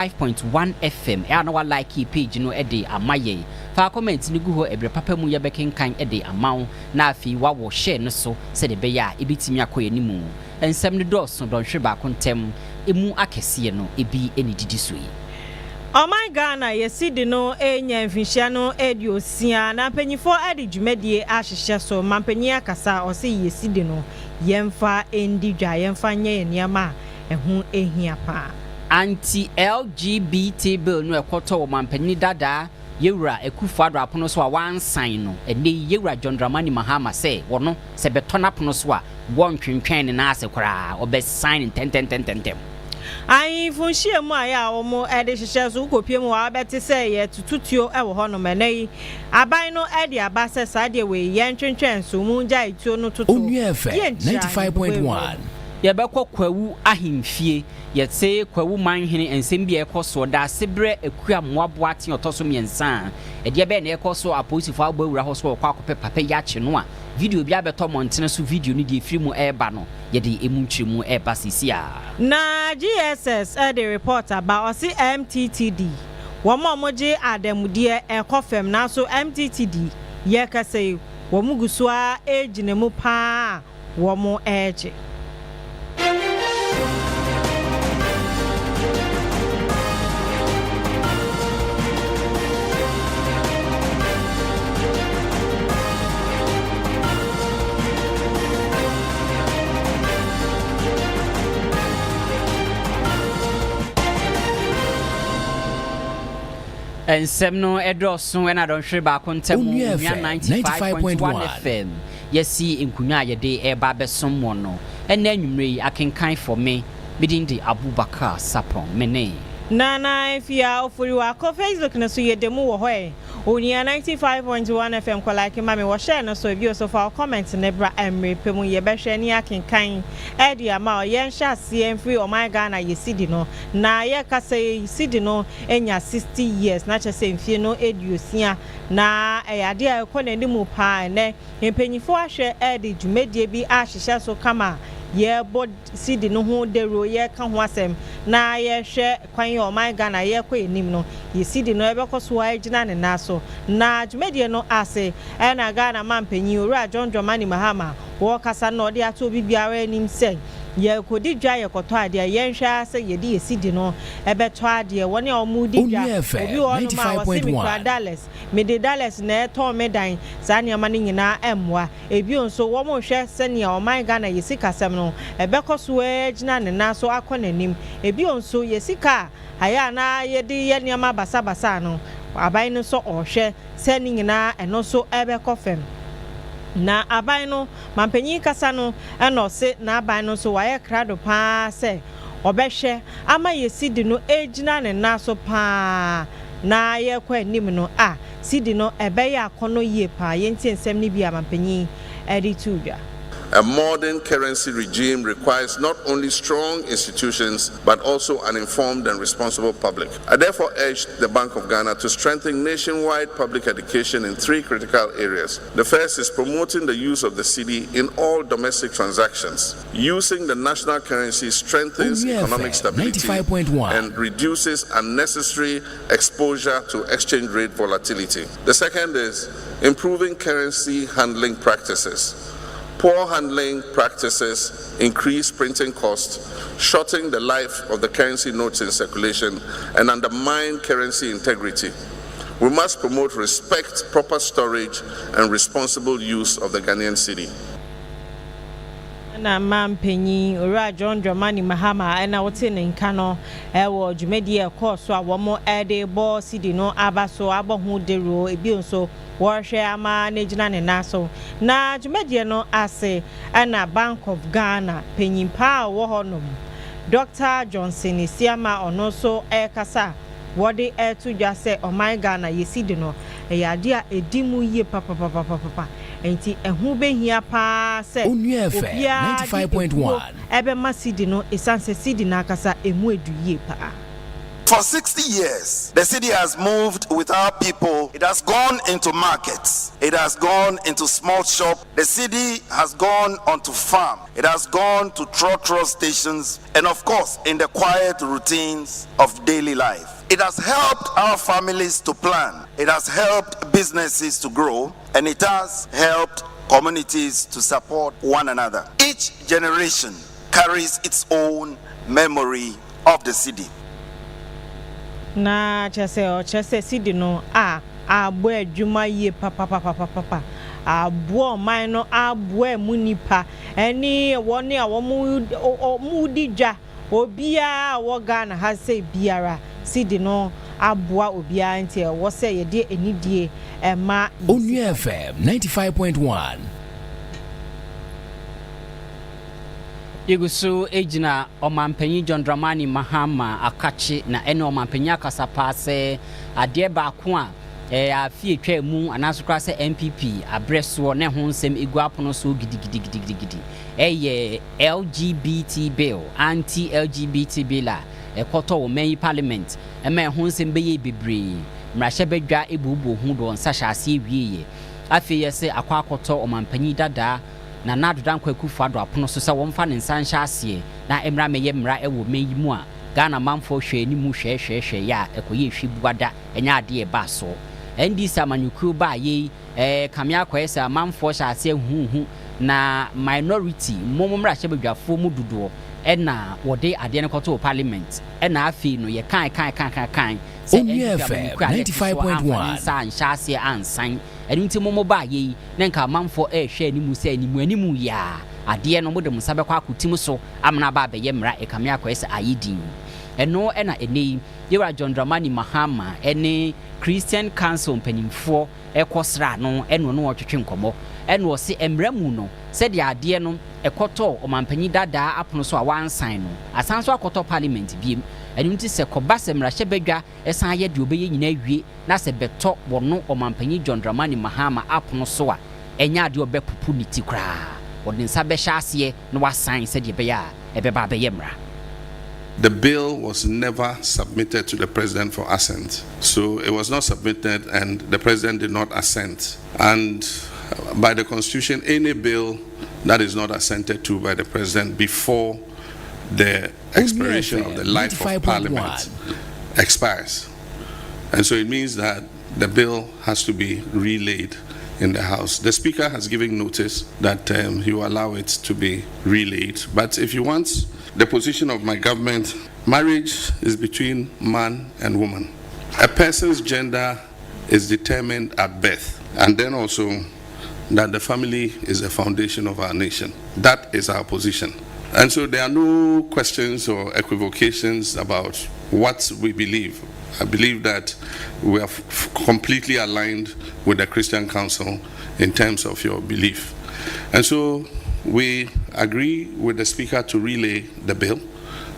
5.1 FM na like page no ede amaye fa comment ni gu ho ebre papa mu ye bekenkan ede amaw na afi wa wo share no so se de be ya ebitimi akoye ni mu ensem ne dɔso dɔnhwe ba kontem emu akese no ebi eni didi so yi. Oh my Ghana, yesi di no enya mfinhia no edi osia na mpanyifo edi dwumadie ahyehyɛ so mampanyi akasa ɔse yesi di no yemfa endi dwa yemfa nye nneɛma ɛho ehia pa. Anti-LGBT bill no ekoto wo mampanyi dada yewura ekufo ado apono so a wansan no ene yewura John Dramani Mahama se wono se betona apono so a wontwentwen ne na ase kora obesign tentem. Ai funhie mu aya omo ede hyehyɛ so kopie mu wa beti se ye tututuo ewo ho no menai aban no ede aba se sade we ye ntwentwen so mu gya ituo no tutu Onua 95.1 ye bekɔ kwawu ahemfie ye tse kwawu manhene ensem bia ekoso da sebre akua moabo ate otoso miensa ede be na ekoso aposifo agbawura ho so kwa akopɛ papa ya kye no a video bi abeto montene so video ni de firi mu eba no ye de emu nkyiremu eba sisia na GSS the report about osi MTTD womo moje adamudie ekofem na so MTTD ye kase womugusua ejinemu pa womo eje and semno edroso and I don't share back on 95.1 FM. Yes, see in Kunya ye de e babe someone no. And then you I can kind for me bidding the Abubakar Sarpong mene. Nana Afia Oforiwaa ko Facebook na so ye demu wo hoye. Onua 95.1 FM ko like mama wo share no so bi o so for comment ne bra emre pemu ye be hwe ni akenkan e dia ma ye nhya se free o my Ghana ye sidi no na ye ka say sidi no enya 60 years na che se mfie no eduosia na e ade a ko na nimu pa ne empanyifo ahwe e de dwumadie bi ahyehyɛ so kama ye bod sidi no ho dero ye ka ho asem na ye hwe kwan o my Ghana ye ko enim no ye sidi no ebe ko so agina ne naso na dwumadie no ase e na Ghana mampanyi owura John Dramani Mahama wo kasa no de ato bibiara enim se ye kodi dwa ye koto ade ye nhwa se ye de sidi no ebe to ade woni omudi dwa obi wo no ma wo se mi kwa dollars me de dollars na to me dan sa ne ma ne nyina emwa ebi onso wo mo hwe se ne o my Ghana ye sika sem no ebe ko so agina ne na so akonanim ebi onso ye sika aya na ye de ye ne ma basa no aban no so ohwe se ne nyina eno so ebe ko fem na aban no mampanyi kasa no eno se na aban no so waye krado pa se obehwe ama ye sidi no agina ne na so pa na ye kwa nim no sidi no ebe ya akono ye pa ye ntensem ni bia mampanyi edi tudwa. A modern currency regime requires not only strong institutions, but also an informed and responsible public. I therefore urge the Bank of Ghana to strengthen nationwide public education in 3 critical areas. The first is promoting the use of the cedi in all domestic transactions. Using the national currency strengthens economic stability and reduces unnecessary exposure to exchange rate volatility. The second is improving currency handling practices. Poor handling practices increase printing costs, shorten the life of the currency notes in circulation, and undermine currency integrity. We must promote respect, proper storage, and responsible use of the Ghanaian cedi. Na mampanyi owura John Dramani Mahama na wote ne nka no wo dwumadie course a wo mo ede bo sidi no abaso abohu dero ebi nso wo hwe ama na gina ne naso na dwumadie no ase na Bank of Ghana panyimpa wo honom Dr. Johnson Isiama ono so kasa wode to dwa se o my Ghana yesidi no yade a edimu ye papa enti ehu behia pa se Onua 95.1 ebe ma sidi no esanse sidi na akasa emu eduye pa. For 60 years, the city has moved without people. It has gone into markets. It has gone into small shop. The city has gone onto farm. It has gone to trotro stations, and of course, in the quiet routines of daily life. It has helped our families to plan. It has helped businesses to grow, and it has helped communities to support one another. Each generation carries its own memory of the city. Na chese city no abo adwuma ye papa abo man no abo munipa eni woni a wo mu didwa obia wo Ghana ha say biara city no aboa obia nti wo say ye de enidie ma Onua FM 95.1. Yegusu ejina omampanyi John Dramani Mahama akachi na ene omampanyi akasapa se ade baako a afie twa mu anasokra se MPP abreso ne ho nsem iguapono so gidigidi LGBT bill anti LGBT bill a ekoto wo main parliament ema ho nsem beye bebre mrahye bedwa ebubu hu do nsahya ase wieye afie yese akwakoto omampanyi dada na nadodan kwakufu ado apono so se womfa ne nsanhya ase na emra meye mra ewo meyimu a Ghana manfo hwe ni mu hwe ya ekoye hwibuada enya ade ba so ndi samanyuku ba ye kamia kwesa manfo hya ase huhu na minority momomra hye bedwafo mu dudo ena wode ade ne koto parliament ena afi no ye kan Onua FM 95.1 sanhya ase ansan enti momo ba ye na nka manfo hwe ni mu se animu ya ade no modem sabekwa akotim so amna ba beye mra ekamia kwesa ayidin eno ena ene yewa John Dramani Mahama ene Christian Council mpanimfo ekosra no eno no otwetwe nkomo eno se emramu no se de ade no ekoto omampanyi dada apono so a wansan no asanso akoto parliament biem enu nti se koba se mrahye bedwa esan ye de obeye nyina wie na se beto wono omampanyi John Dramani Mahama apono so a enya de obepupu niti kra wodin sabe hyase no wasan se de beya ebeba beye mra. The bill was never submitted to the president for assent. So it was not submitted and the president did not assent. And by the constitution, any bill that is not assented to by the president before the expiration of the life of parliament expires. And so it means that the bill has to be relayed in the House. The Speaker has given notice that he will allow it to be relayed. But if you want the position of my government, marriage is between man and woman. A person's gender is determined at birth, and then also that the family is the foundation of our nation. That is our position. And so there are no questions or equivocations about what we believe. I believe that we are completely aligned with the Christian Council in terms of your belief. And so we agree with the Speaker to relay the bill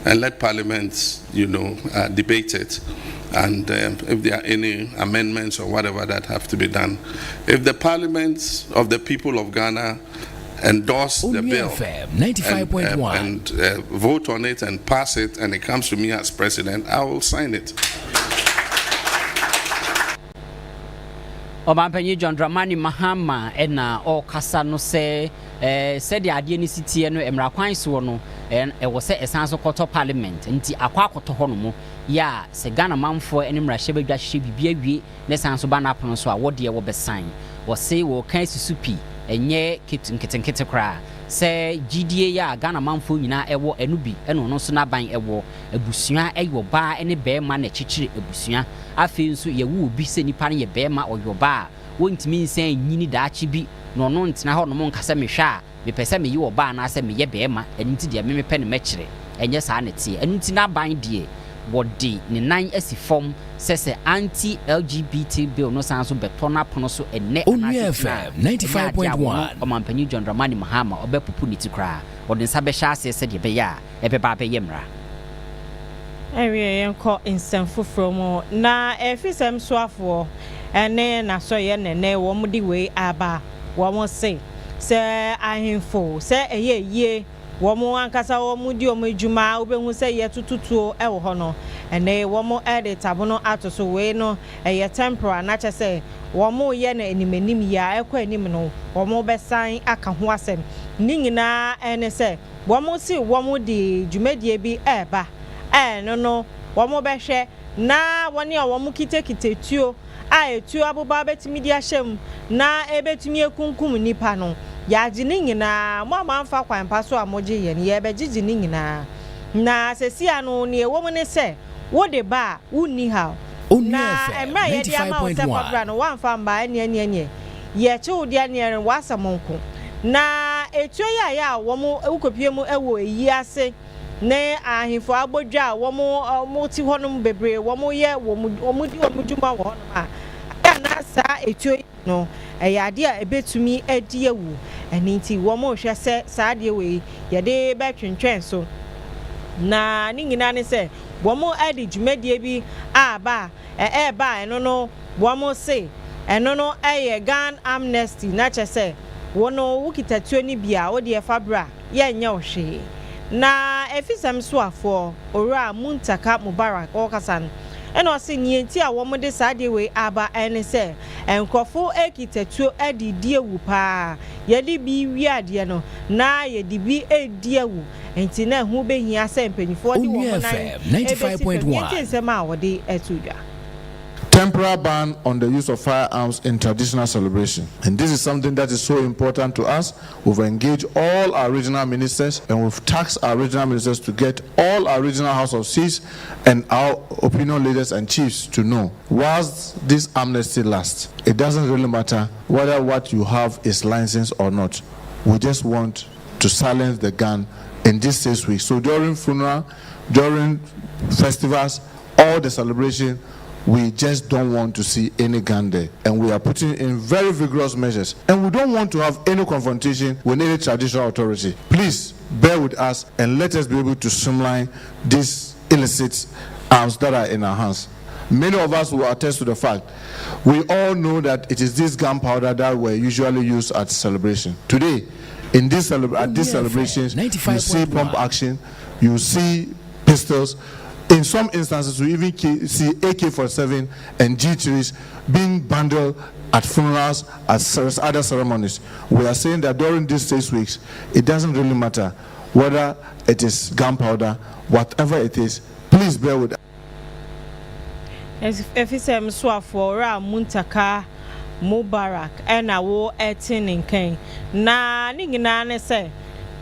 and let Parliament, debate it. And if there are any amendments or whatever that have to be done, if the Parliament of the people of Ghana endorse the bill and vote on it and pass it, and it comes to me as president, I will sign it. Omampanyi John Dramani Mahama ena okasa no se said the ade ni sitie no emra kwan so no wo se esanso koto parliament nti akwa akoto ho no mo ya se Ghana manfo ene mra hye badwa hye bibia wie ne sanso ba na pono so a wode wo besan wo se wo kan susupi enye kitenkete kra se GDA ya Ghana manfo nyina ewo enubi eno no so na ban ewo abusua eyo ba ene be ma na chichire abusua afi nso ye wo obi se nipa ne ye be ma oyoba wontimi nsan nyini daachi bi no no ntina ho no mo nkasa mehwa a mepese me yi oba na ase me ye be ma enunti de me pe ne mekire enye saa ne tie enunti na ban de wodi ne nan asifom sese anti LGBT bill no sanso beto na pono so ene Onua FM 95.1 omampanyi John Dramani Mahama obepupu niti kra wodi nsa be hya ase se de be ya ebeba be yemra ewe yenko insefufro mo na efisem soafo ene na so ye nene wo mudi we aba wo mo se ahemfo se eyeye wo mo ankasa wo mudi o medjuma obehu se ye tututuo e wo ho no ene womo ede tabono atoso we no eye temporal na kyese womo ye na animanim ya ekwa anim no womo besan aka ho asem ni nyina ene se womo si womo di dwumadie bi eba no womo behwe na woni a womo kitekite tuo a etuo aboba betimi di ahyem na ebetumi ekunkum nipa no ya agi ni nyina mo amanfa kwan paso amoje ye ne ye begigi ni nyina na sesia no ne womo ne se wo de ba wuni ha na emra ye dia ma o se pabra no wanfa mba ene ye chew dia ne wasamonko na etuo ya womo ukopie mu ewo eyi ase ne ahifo abodwa womo ti honum bebre womo ye womo di womo djuma wo honum a na sa etuo no eyade a ebetumi adi ewu eninti womo hwe se saade we ye de betwentwen so na ni nyina ne se womo adi dwumadie bi aba eba eno no womo se eno no eye gan amnesty na chese wono wukitatuo ni bia wo de fabra ye nya ohwe na efisem so afọ ora muntaka mubarak okasan eno se nienti a wo de saade we aba ene se enkofo ekitatuo adidi ewu pa ye de bi wiade no na ye de bi edi ewu enti na hu behia se mpanyifo de wo na 95.1 ensem a wo de etudwa. Temporary ban on the use of firearms in traditional celebration. And this is something that is so important to us. We've engaged all our regional ministers and we've tasked our regional ministers to get all our regional House of Chiefs and our opinion leaders and chiefs to know, whilst this amnesty lasts, it doesn't really matter whether what you have is licensed or not. We just want to silence the gun in these 6 weeks. So during funeral, during festivals, all the celebration, we just don't want to see any gun there, and we are putting in very vigorous measures, and we don't want to have any confrontation with any traditional authority. Please bear with us and let us be able to streamline these illicit arms that are in our hands. Many of us will attest to the fact we all know that it is this gunpowder that were usually used at celebration. Today, in this at these celebrations, you see pump action, you see pistols. In some instances, we even see AK-47 and G3s being bundled at funerals, at other ceremonies. We are saying that during these 6 weeks, it doesn't really matter whether it is gunpowder, whatever it is, please bear with us. Efisem swafo ra muntaka mubarak ena wo etinenken na ni nyina ne se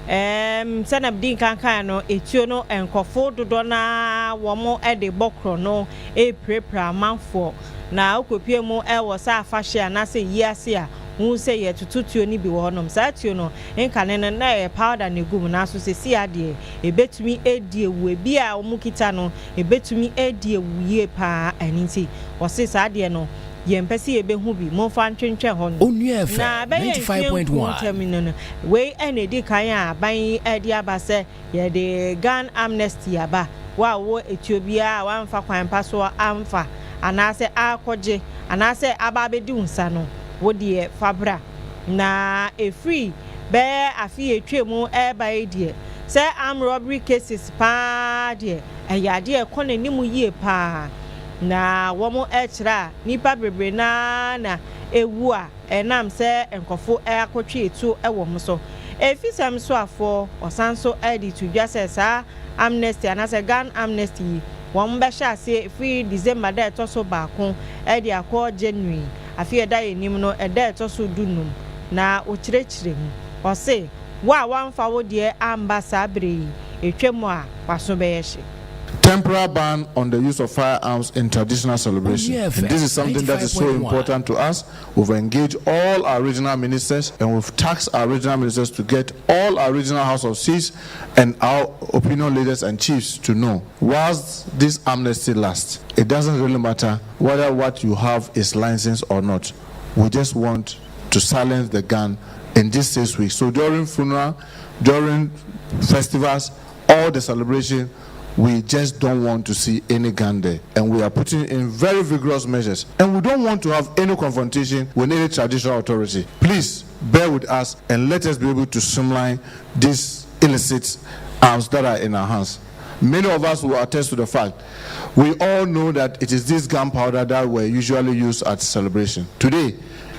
sanabdin kankan no etuo no enkofo dodo na womo ede bokro no prepra manfo na okopie mu ewo sa afahye na se yiase a hu se ye tututuo ni bi wo nom sa tuo no enkane na e powder na gum na so se si ade ebetumi edi ewu bi a omukita no ebetumi edi ewu ye pa aninti wo se sa ade no yempesi ebehu bi mo fa ntwentwe ho Onua 95.1 we enedi kan a ban edi abase ye de gun amnesty aba wa wo Ethiopia wa mfa kwan paso amfa anase akoje anase ababedi unsa no wo de fabra na free be afi etwemu eba edie say armed robbery cases pa de ayade e kone nimu yie pa na womo echra nipa bebre na ewu a enam se enkofo akotwe etu ewo mso efisem so afo osanso edi tudwa se sa amnesty anase gun amnesty won be sha se free December da etoso baako edi akọ January afi eda enim no eda etoso dunum na okirechire mu o se wa wanfa wo de ambasa bre etwemu a waso be ye hye. Temporary ban on the use of firearms in traditional celebration. And this is something that is so important to us. We've engaged all our regional ministers and we've tasked our regional ministers to get all our regional House of Chiefs and our opinion leaders and chiefs to know, whilst this amnesty lasts, it doesn't really matter whether what you have is licensed or not. We just want to silence the gun in these 6 weeks. So during funeral, during festivals, all the celebration, we just don't want to see any gun there, and we are putting in very vigorous measures, and we don't want to have any confrontation with any traditional authority. Please bear with us and let us be able to streamline these illicit arms that are in our hands. Many of us will attest to the fact We all know that it is this gunpowder that were usually used at celebration. Today,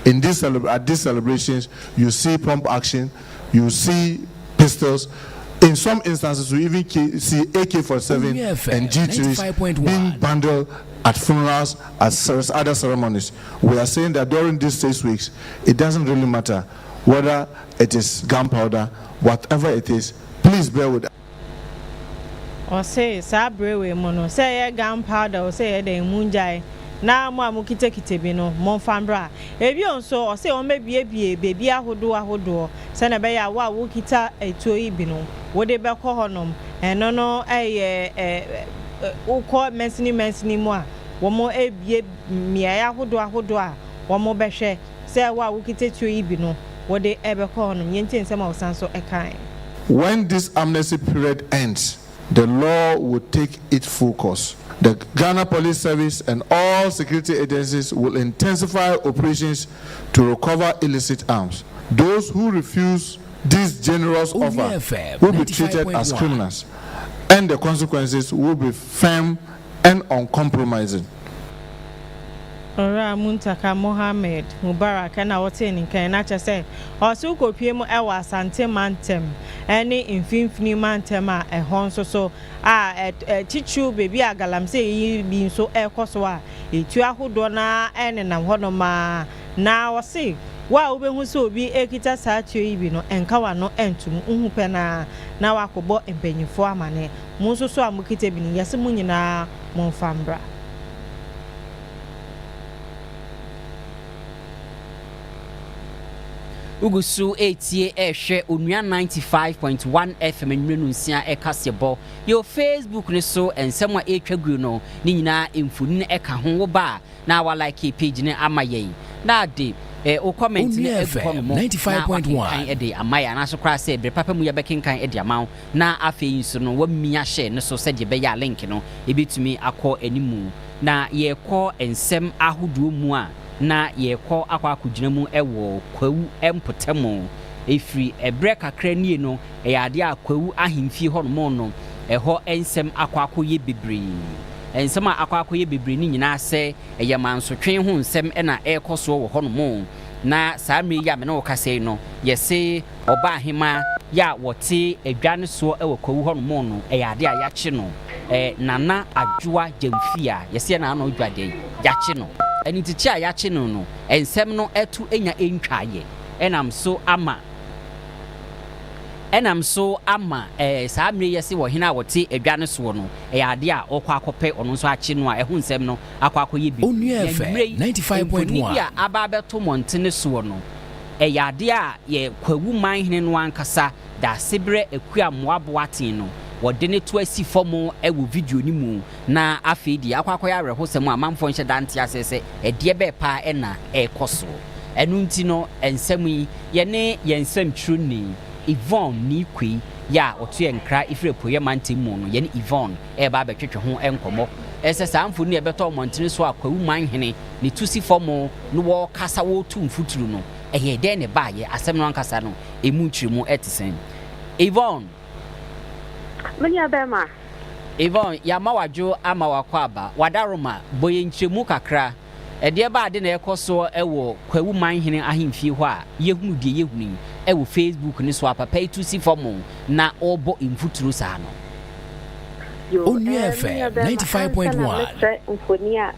in this at these celebrations, you see pump action, you see pistols. In some instances, we even see AK-47 and G3s being bundled at funerals, at other ceremonies. We are saying that during these 6 weeks, it doesn't really matter whether it is gunpowder, whatever it is. Please bear with us. Or say, Sabre, mono, say gunpowder, or say the moonjai. Na mo amukite kite no monfambra ebi onso o se o mebie baby ahodo se na be ya wa wo kita etuo ibi no wo de be kɔ honom eno no ukɔ mensini mu a wo mo ebie mia ahodo a wo mo behwe se wa wo kita etuo ibi no wo de ebe kɔ honom yenti nsɛm a wo san so ekan. When this amnesty period ends, the law will take its full course. The Ghana Police Service and all security agencies will intensify operations to recover illicit arms. Those who refuse this generous offer will be treated as criminals, and the consequences will be firm and uncompromising. Ora Muntaka Mohammed Mubarak na wote nkan na che se osu kopie mu ewa asante mantem ene mfimfini mantem a ehon so chichu baby agalamse yi bi so ekoso a etu ahodo na ene nam hono ma na wose wa obehu so obi ekita saatio yi bi no enkawa no entum uhu pe na wakobo empanyifo amane mu so so amukite bi ni yase mu nyina mu mfambra. Ugusu etie ehwe Onua 95.1 FM nwenunsia ekasebo yo Facebook ne so ensem a etwaguru no ni nyina emfuni eka ho wo ba na wa like page ne amaye na de o comment ne ego mo 95.1 e de amaya na so kra se bre papa mu ya bekenkan e de amaw na afei so no wa mia share ne so se de be ya link no ebetumi akọ animu na ye kọ ensem ahoduo mu a na yekọ akwa akugina mu ewo kwawu empotemo efri ebre kakra nie no eyade akwawu ahemfie hono no eho ensem akwa akoye bebre ensem akwa akoye bebre ni nyina se eyemanso twen ho nsem na ekoso wo hono mo na saamre ya me na wokase no yese oba ahema ya wote adwane so ewo kwawu hono mo no eyade a yache no nana adwoa jamfia yese na na odwade yache no eni ti chia ya che no ensem no etu enya entwaye enam so ama saamre yesi wo hina wote adwane so no ade a okwa akope ono so ache no a ehu nsem no akwa akoye bi Onua 95.1 ya aba beto montene so no ade a ye kwawu manhene no ankasa da sebre akua moabo aten no wode ne to asi fomo ewo video ni mu na afedi akwakoya arehosem amamfo nhye dante asese ede be pa na ekoso enu nti no ensem yi ye ne yensem truni Yvonne ni kwi ya oto enkra ifre poye mantemu no ye ne Yvonne ba betwetwe ho enkomo ese samfo ni ebeto montene so akwawu manhene ne tusi fomo no wo kasa wo tu mfuturu no eye de ne ba ye asem no ankasa no emu ntwemu etisen Yvonne Manya bema Yvonne ya mawajo ama wakwaba wadaroma boye nchemu kakra ede ba ade na ekoso ewo kwawu manhene ahemfie ho a yehunu de yehunu ewo Facebook ni so apapa etusi fomo na obo imfuturu sa no Onua FM 95.1 Mfonia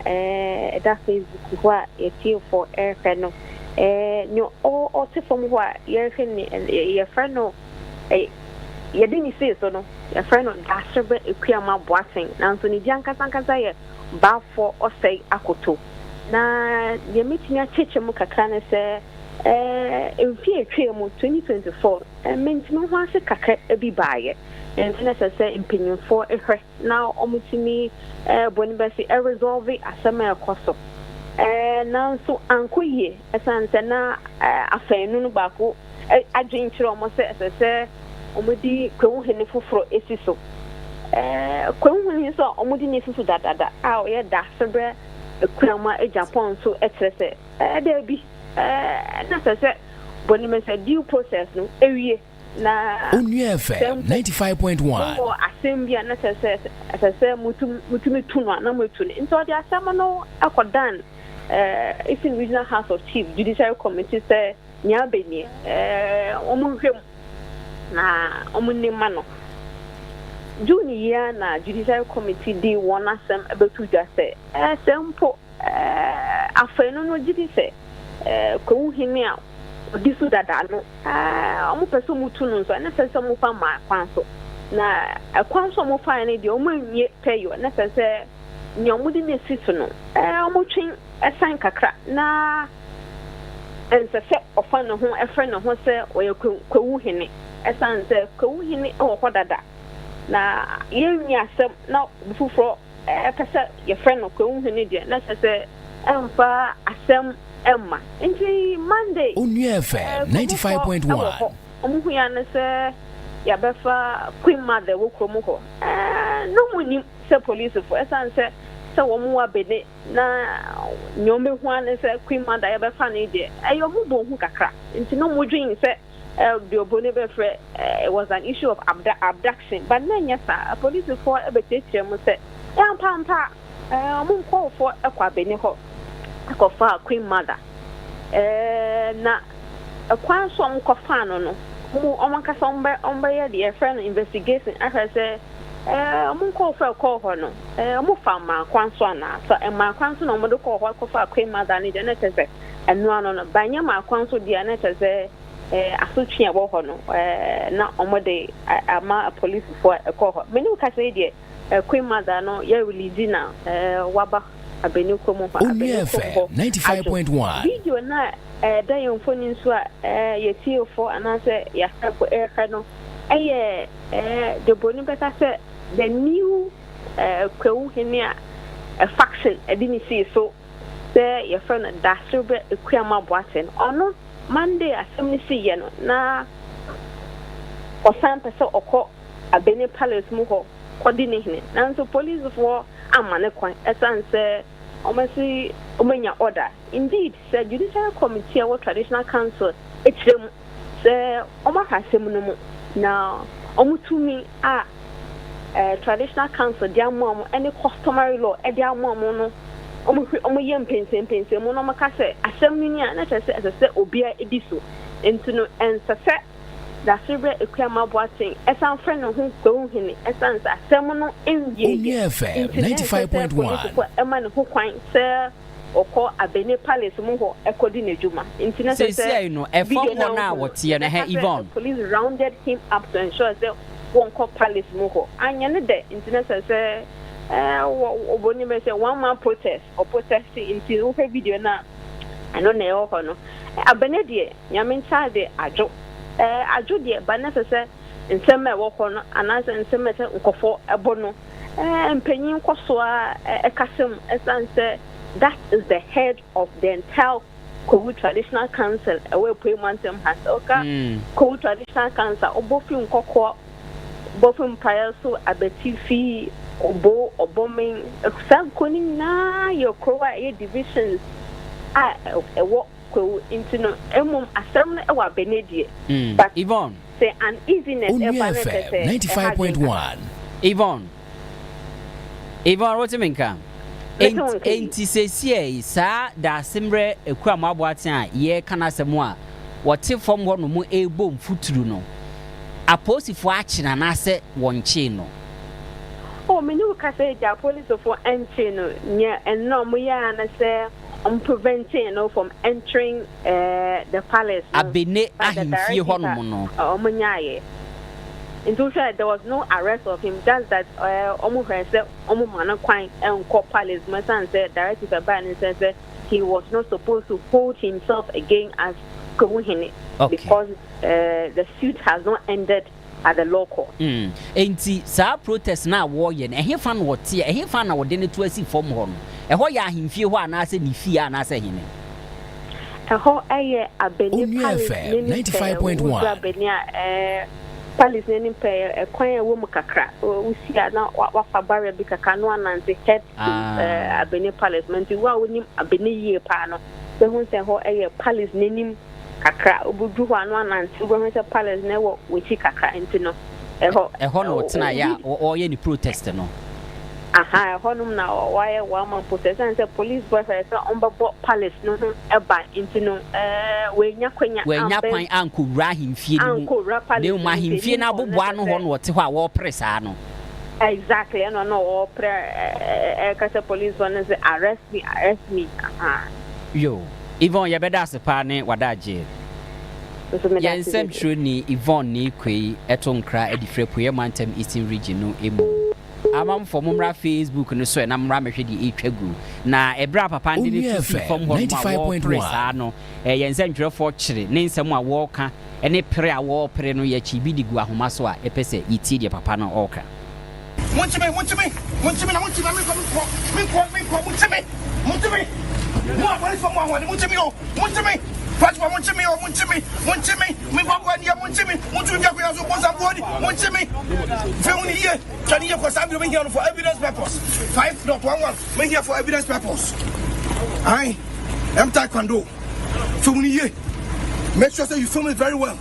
da Facebook ho a etie for airfare no nyo o te fomo ho a yehwe ni ye friend no ye didn't say so no your friend on dasebe ekuama boaten nanso ni diankasa ye ba for osei akoto na ye metinya cheche mu kakra ne se emfie etwe mu 2024 mentimo ho ase kakra ebi baaye entina se empenyimfo ehwe na omutimi boni besi resolve asema ekoso nanso ankoye esanse na afenu no baako adwinkyere omo se omudi kwewu hene foforo esiso kwewu hene so omudi ne susu dadada a oye da sebre kwama Japan so etrese there bi na se boni me se due process no ewie na Onua FM 95.1 o assembly na sese mutumi tuno na mutuni nto dia asema no akodan it's in regional house of chief judiciary committee say nya beni omunhwem na omunima no junior na judiciary committee di one asem abetu dwa say sempo afenu no gidi say ko himi a disu dada no omo peso mutunu so na sese mo fa ma kwanso na kwanso mo fa ne di omo nwie peyo na sese nyomudi ne situ no omo twin esan kakra na ensese ofa no ho efre no ho se oye kwewu hene esan se kwewu hene o hodada na yenwi asem na bufufro pese ye fre no kwewu hene de na sese emfa asem emma nti Monday Onua FM 95.1 omo hu ya na se ya befa queen mother wo kromo ho no muni se police for esan se wo mu abene na nyome hu an se queen mother ya befa na ide ayo mu bo hu kakra nti no mo dwin se the obone be frɛ it was an issue of abduction but na nyasa police for ebetechire mu se ya pampa mu ko for ekwa abene ho akɔfa queen mother na akwan so mu kɔfa no no mu ɔmankasa ɔmba yɛ de friend investigation ahwɛ sɛ mu kɔ fa kɔ hɔ no mu fa ma kwan so ana so ma kwan so na mu de kɔ hɔ kɔfa queen mother ne de na tɛsɛ ɛno ano no banya ma kwan so de na tɛsɛ asotwe ɛbɔ hɔ no na ɔmo de ama police for kɔ hɔ menu ka sɛ de queen mother no yɛ release na waba abeni komo fa Onua FM 95.1 video na da yon phone nso a yetie for anase ya sako air no the boni beta say the new kwewu hene a faction edini see so say your friend da sobe ekuama boaten ono Monday asem see ye no na osan pese okọ abeni palace mu ho kodi ne hene nanso police for amane kwan esan say omasi omenya order indeed say judicial committee or traditional council etrem say omakasem no mu na omutumi traditional council dia mom any customary law e dia mom no omoyem pense mo no makase asem ni na tese obia ediso entino ensase da sibre ekuama boating esan friend no hu kwewu hene esan asem no enye Onua FM 95.1 eman hu kwan se okọ abene palace mu ho ekodi n'edwuma ntina say no e fo na wotie na ha Yvonne police rounded him up to ensure that wonko palace mu ho anya ne de ntina say oboni me say one man protest or protesting into the video na ano na e ho no abene de nyamencha de ajo de ba na say nsem e wo ho no anase nsem e nkofo ebo no empanyin koso a ekasem esanse that is the head of the entire Kowu Traditional Council away Paymantem has Kowu Traditional Council obofin kokko bofin payaso abetifi obomin exam konin na your Kowa divisions ewo Kowu intino emum asem na ewa benedie but Yvonne say uneasiness Onua FM 95.1 Yvonne what you mean ka enti sesie sa da simbre ekura maboaten a ye kana semu a wote fom ho no mu ebom futuru no aposifo achina na se wonche no menu ka say ja police for entry no nya enno mu ya na say preventing from entering the palace abene ahimfie ho no mu no omunyaye. In total, there was no arrest of him. Just that Omu said Omu Mana Quine and Court Palace. My son said directly by said he was not supposed to hold himself again as Kowuhine because the suit has not ended at the law court. Enti sa protest na warrior na he fan wote he fan na wode ne to asi form ho no e ho ya ahimfie ho anase ni fie anase hene ho aye abeni Palace 95.1 Palace name pay kwan ewo mu kakra usia na wafa barrier bi kakra no ananze head abeni Palace menti wa wonim abeni yie pa no se hu se ho eye Palace nenim kakra obudu ho anu ananti obo hwese palace na wo wechi kakra enti no eho no tena ya o ye ni protest no aha honum na why one man protest and say police boy say on babo palace no ho eba enti no we nya kwan anko wura himfie ni mu ma himfie na aboboa no ho no wote ho a wo presa no exactly no all prayer police one say arrest me yo Yvonne yabeda sepa ne wadaje yensem true ni Yvonne ni kwei etonkra edifrepoye mantem eastern region no emu amam for mumra Facebook no so na mra mehwedi etwagu na ebra papa ndi ni from ho 95.1 no yensem twerefo kire ne nsem a wo ka ene pre a wo pre no ya chi bidigu ahoma so a epese yiti de papa no oka Munchime na munchime Moi, what is for moi? Munchime. Pas pour munchime. Me pas quoi dire munchime. Munchime ya so bonza body. Munchime. Fais on here. Can you cause I'm here for evidence purpose. 5.11. Me here for evidence purpose. I am taekwondo. Fais on here. Make sure that you film it very well.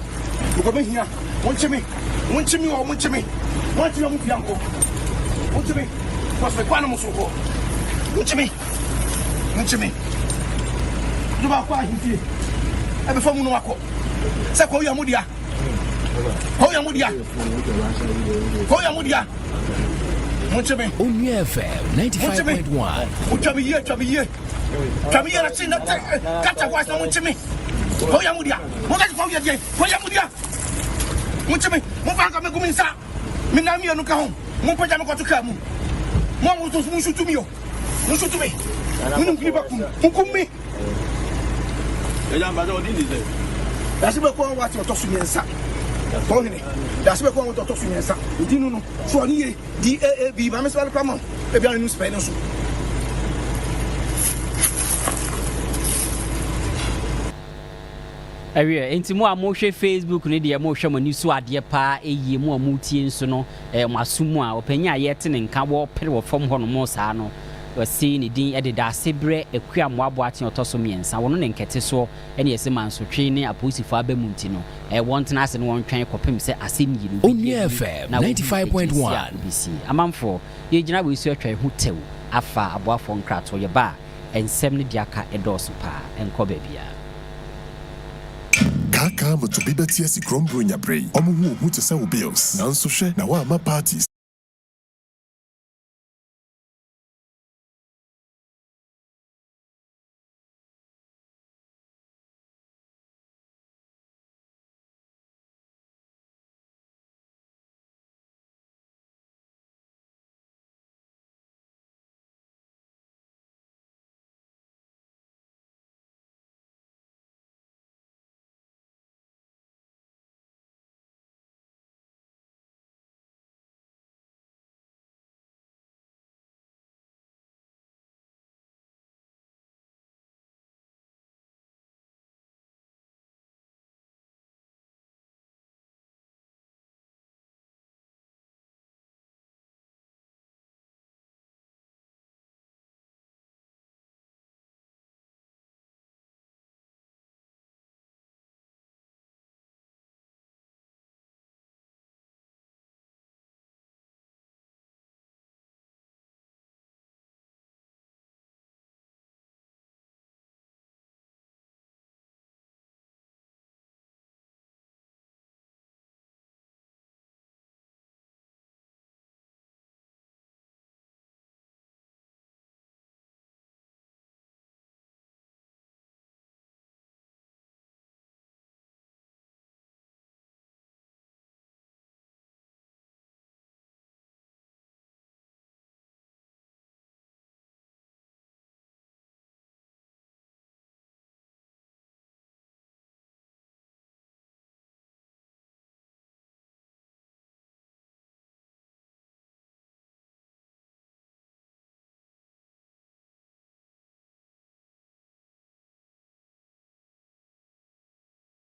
You come in here. Munchime. What you want yanko? Munchime. What's the quan musoko? Munchime. You ba kwa hinti. E be famu no wako. Se ko ya mudia. Munchime. Onua FM 95.1. Utwabi ye na chinda kata kwa na munchime. Ko ya mudia. Munchime. Mupanga meguminsa. Mina mi anu ka ho. Mumpaja me kwatuka mu. Mo to mushutu mi. Munu kliba kummi. Eja mbazo odini ze. Dasibe ko wa ti otosu nyensa. Tonne. Dasibe ko wa otosu nyensa. Odinu no. So ni ye DAAB ba me se kwa mo. E bia nu spell so. Awie enti mo a mo hwe Facebook ne de mo hwe mo ni so ade pa eyi mo a mo tie nso no masumu a opanya yete ne nka wo pere wo fom ho no mo saa no wasi ni din ededa sebre ekua moabo aten otoso miensa wono ne nkete so ene yese mansotwe ne aposifo abamunti no wontena ase ne wontwen kopem se asem yi no Onua FM 95.1 BC amamfo ye gina we su atwa hu tew afa aboafo nkrato ye ba ensem ne diaka edoso pa enko babia Kaka mutubibeti esi krombro nyabrei omu hu te se bills nanso hwe na wa ma parties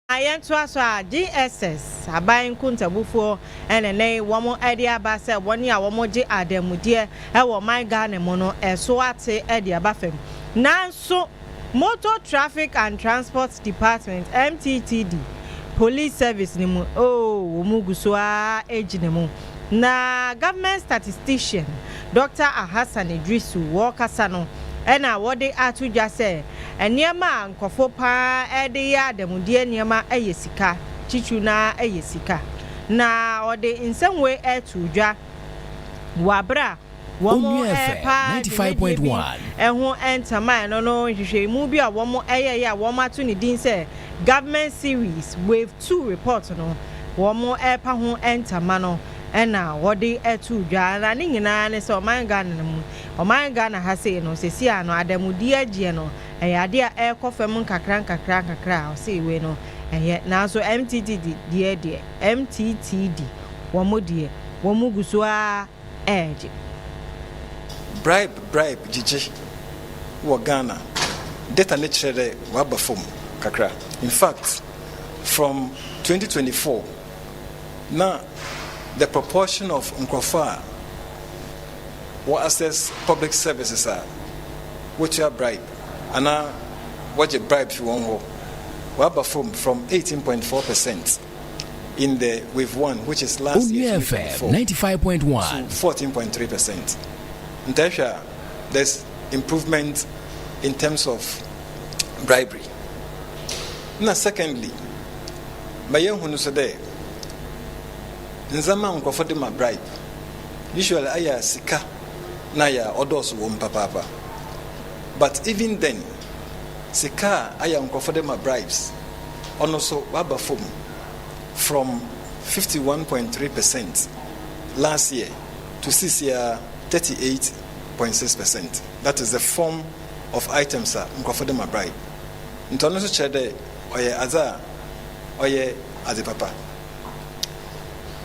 Ayentu aso a GSS aban kuntabufo enene womo ade abase woni a womo ge adamude e wo man Ghana mo no eso ate ade abafem nanso Motor Traffic and Transport Department MTTD Police Service ni mu muguswa ejine mu na government statistician Dr. Ahasan Idrisu wakasa no ena wode atudwa se eniema nkofo pa ede ya demudie eniema eyesika chichu na eyesika na wode insemwe etudwa wabra womo pa 95.1 eho entama no hwehwe mu bi a womo eye ya womo atu ni din se government series wave 2 report no womo pa ho entama no ena wode etudwa na ni nyina ne se omanga na mu omanga ha se no sesi ano adamudi agye no eyade a ekofem nkakra o se we no eye na so MTTD de MTTD womo de womo guso a edge bribe jiji wo Ghana data nature waba form kakra. In fact, from 2024 now the proportion of Nkrofa will access public services are what you are bribe and what you bribe you want waba form from 18.4% in the wave 1, which is last year 95.1 to 14.3%. There's improvement in terms of bribery. Now, secondly, my young who say, Nzama unkofode ma bribe. Usually, aya sika na ya odos wom papa. But even then, sika aya unkofode ma bribes. Also, waba from 51.3% last year to this year 38.6%. That is the form of items that Nkofode ma bribe. Ntono so chede oye aza oye ade papa.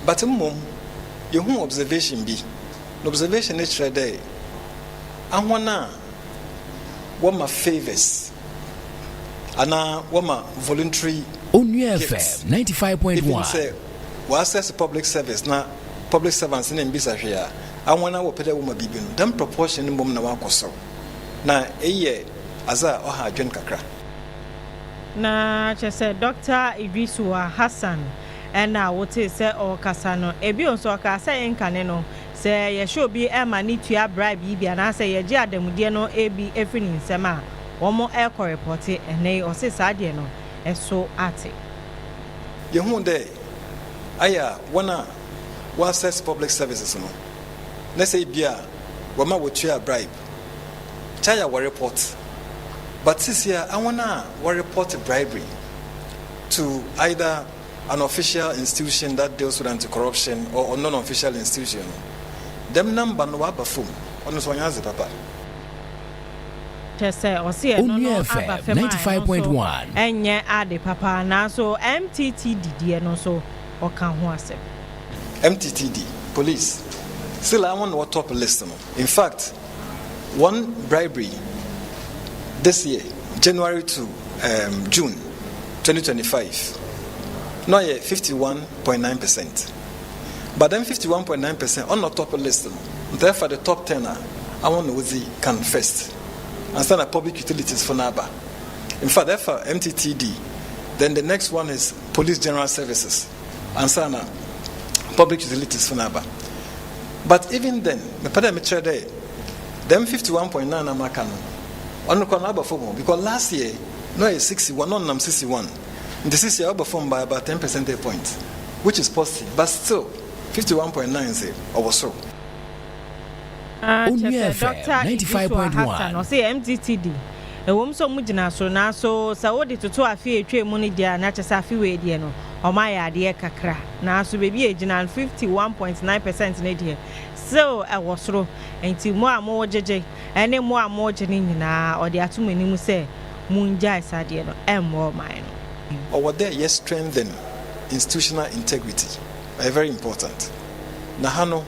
But mum you hu observation bi. No observation is chede anwana wama favors ana wama voluntary Onua FM 95.1 we access public service na public servants in mbisa hwea anwana wo pede wo ma bibi no dem proportion mbom na wakoso na eye aza oha adwen kakra na chese Dr. Idrisu Hassan ena wote se o kasa no ebi onso ka se enkane no se ye show bi e ma ni tua bribe bi na se ye gi adamudie no ebi efini nsema womo e ko report ene o se saade no eso ate ye hu de aya wana we access public services no na say bia wama wo tua bribe chaya wa report. But this year, I want to report bribery to either an official institution that deals with anti-corruption or a non-official institution. Them number no aba phone. On this one has the papa. Onua FM 95.1. Enye ade papa na so MTTD die no so oka ho asem. MTTD police. Still I want to top list. In fact, one bribery this year, January to June 2025, now 51.9%. But then 51.9% on the top list. Therefore, the top 10 I want to see can first. And stand public utilities for NABA. In fact, therefore, MTTD. Then the next one is Police General Services. And stand public utilities for NABA. But even then, them 51.9 Amakano. Because last year, no, it's 61, not 61. This year, performed by about 10 percentage points, which is positive, but still 51.9 or so. Onua FM 95.1. I say MTTD. The woman so much na so Saudi to Afia Oforiwaa money dia na chesa afiwe die no. Omaya ade kakra. Na so baby ejina 51.9% na die. So I was ro enti mo amo jeje ene mo amo jeni nyina ode atumani mu se munja isade no emmo man no. Over there yes strengthen institutional integrity. Very important. Na hano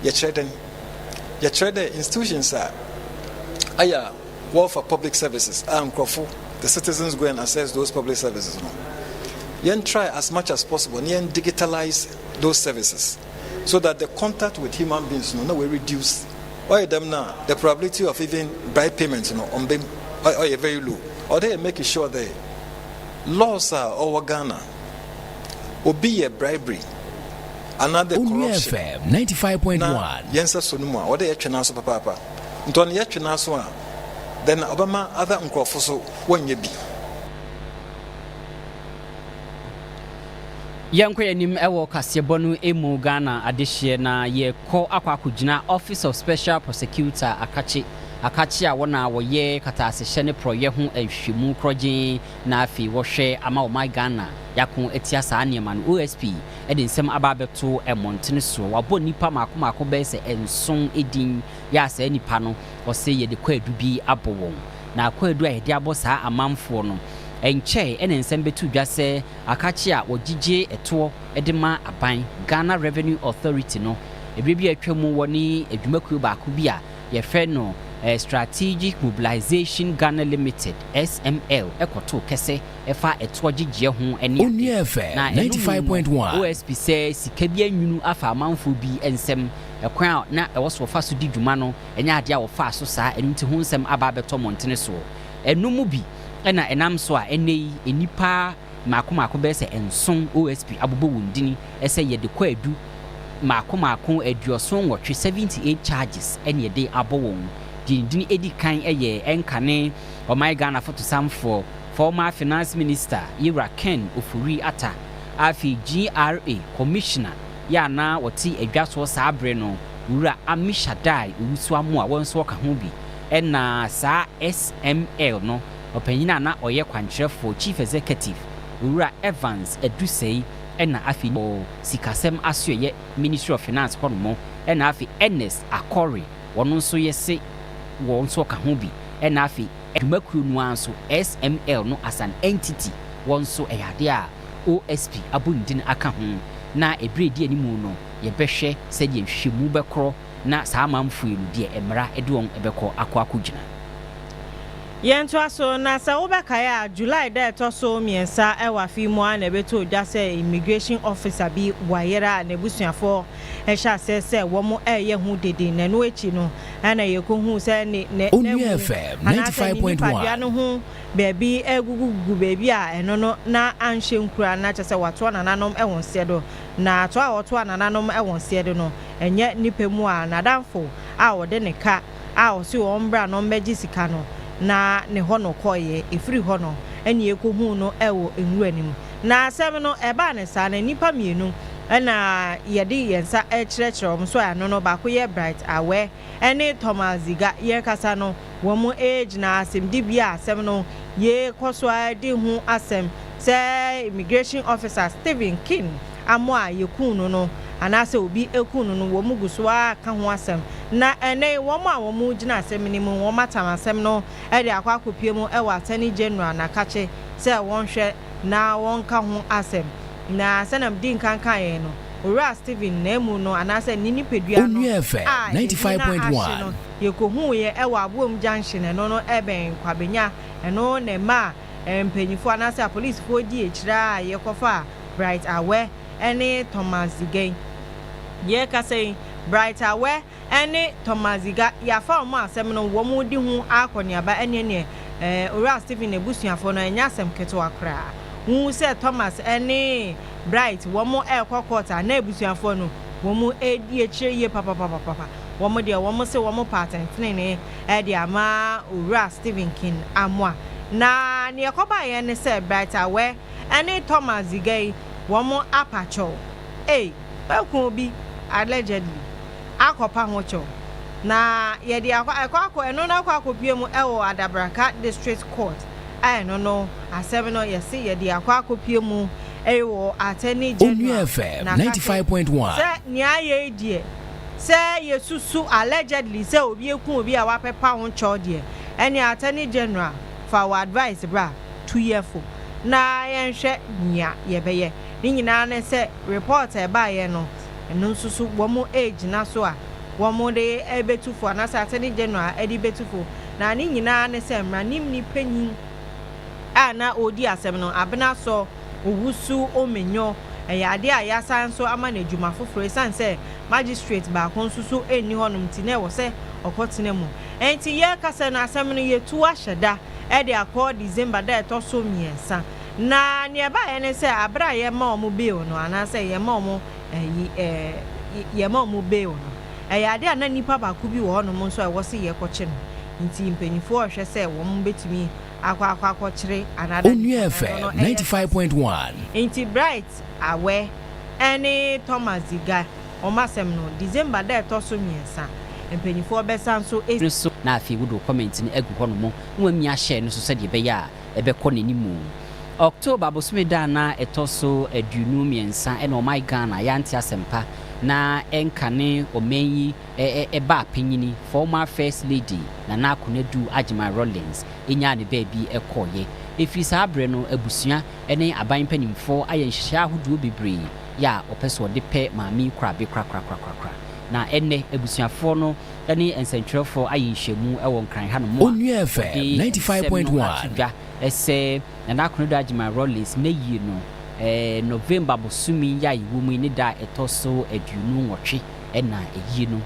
ye trade institutions are aya war for public services and the citizens go and access those public services no. Yen try as much as possible yen digitalize those services so that the contact with human beings no will reduce. Why them now the probability of even bribe payments on them are very low. or they make sure that laws are over Ghana will be a bribery. Another corruption. FM 95.1. Yensa Sonuma, or they actually papa. Don't yet then Obama other uncrofoso when you be. Yanko yanim ewo kasebonu emu Ghana adehye na ye ko akwakugina Office of Special Prosecutor akachi a wona woye katasehye ne proye ho ahwemu krogen na afi wo hwe ama o my Ghana yakon etia saa neman OSP nsem ababeto emontene so wabo nipa makomako be se enson edin ya saa nipa no o se ye de kwadu bi abowon na kwadu a yede abosa amamfo no enche ensem betu dwase akachi a wogige eto edema aban Ghana Revenue Authority no ebibi atwemu woni adwumakuo ba ko bi a ye fe no Strategic Mobilization Ghana Limited SML ekoto kese efa eto gige ho ene na 95.1 OSP say sika bi anwunu afa amanfo bi ensem ekwan na ewoso fa so di dwuma no enya ade a wo fa so saa enunti ho nsem aba beto montene so enumu bi ena enam so a enei enipa makomako be se enson OSP abobo wundini ese ye de kwadu makomako aduoson wotwe 78 charges ene ye de abowon dini edi kan eye enkane o my Ghana photo sam for former finance minister Ira Ken Ofuri ata afi GRA commissioner ya na woti adwaso saabre no wura amishadai urusu amu a wonso ka ho bi ena sa SML no opanyina na oye kwankyerefo chief executive wura Evans Edusei ena afi sikasem asoye Ministry of Finance kono ena afi Ernest Akori wono so yese won so ka ho bi ena afi adwumakuo no anso SML no as an entity won so eyade a OSP abundin aka ho na ebredi animu no ye behwe se de hwehwemu bekro na saa mamfo elu de emra edewon ebekọ akogina Yentu aso na sa obekaya July da etoso miensa ewa fi mu a na beto dwa se immigration officer bi wayera na busuafo ehya se wo mo eye hu dede na no echi no na ye ko hu se ne Onua FM 95.1 no hu bebi egugugu bebi a eno no na anhye nkura na chese wato nananom ewon sedo na to a wato nananom ewon sedo no enye nipemu a nadamfo a wode ne ka a osi wo mbra no mbeji sika no na ne hono koye efiri hono eni ekohu no ewo enwura nim na asem no eba ne sa na nipa mienu na yedi yensa ekyerechero mso ano no ba ko ye bright awe eni Thomas Ziga ye kasa no wo mu age na asem di bia asem no ye koso adi hu asem say immigration officer Stephen King amo a yekunu no anase obi ekunu no wo mu guswa ka ho asem na ene wo mu a wo mu gina asem ni mu wo matam asem no e de akwa akopie mu e wa Attorney General na kache se won hwe na won ka ho asem na sanam din kankan ye no ora Stephen na emu no anase nini pedua no 95.1 yekohu ye e wa Abuom Junction no no eben kwabenya eno ne ma empanyifo anase police fo di ekira yekofa Bright Awe any Thomas Ziga ye ka say Bright Awe any Thomas Ziga ya fa mo asem no wo mu di hu akoniaba ene ora Stephen ebusuafo no enya asem keto akra hu say Thomas any Bright wo mu ekokota na ebusuafo no wo mu edi ekire ye papa wo mu de wo mu se wo mu pattern ne di ama ora Stephen King amwa na ne yakoba ye ne say Bright Awe any Thomas Ziga womo apacho ekun bi allegedly akopa hocho na ye di akwa eno na akopie mu ewo Adabraka District Court eno no asem no ye se ye di akopie mu ewo Attorney General FM 95.1 se ni aye die se ye susu allegedly se obi ekun obi a wapepa hocho die eni Attorney General for our advice bra 2 years for na yenhwe nya yebeye ni nyina ne se report e ba ye no eno susu wo mo age na so a wo mo de ebetufo na sa Attorney General edi betufo na ni nyina ne se mra nim ni panyin a na odi asem no abena so owusu omenyo eyade a yasan so ama na adwuma foforo sanse magistrate ba kon susu eni honum ti na wo se okotene mu enti ye kasa na asem no ye tu ahyeda de akọ December da to so miensa na nearby ene say abra ye ma omo bill no anase ye ma omo ye ma omo bill no ade ana nipa ba ku bi wo no mo so e wo se ye ko che no nti mpanyifo ohwe se wo mo betumi akwa kire another Onua FM 95.1 nti bright awe any Thomas Ziga o masem no December da to so miensa mpanyifo besan so na afi wodo comment ni egu hono mo nwa mi a share no so se de be ya ebe ko nanimu October bosome da na etoso adunu miensa e no my Ghana yanti asempa na enkane omenyi eba penyini former first lady na Akonedu Agima Rollins enya ne baby ekoye efisa abre no abusua ene aban panimfo ayenhihia ahodo bebre ya opeso de pe maami krabe kra na ene abusuafo no ene ensentrefo ayenhyiamu ewo nkran ha no mo Onua FM 95.1 ese na Akonedu Agima Rollins meyi no November bosumi ya iwumu ni da etoso adunu nwotwe ena eyi no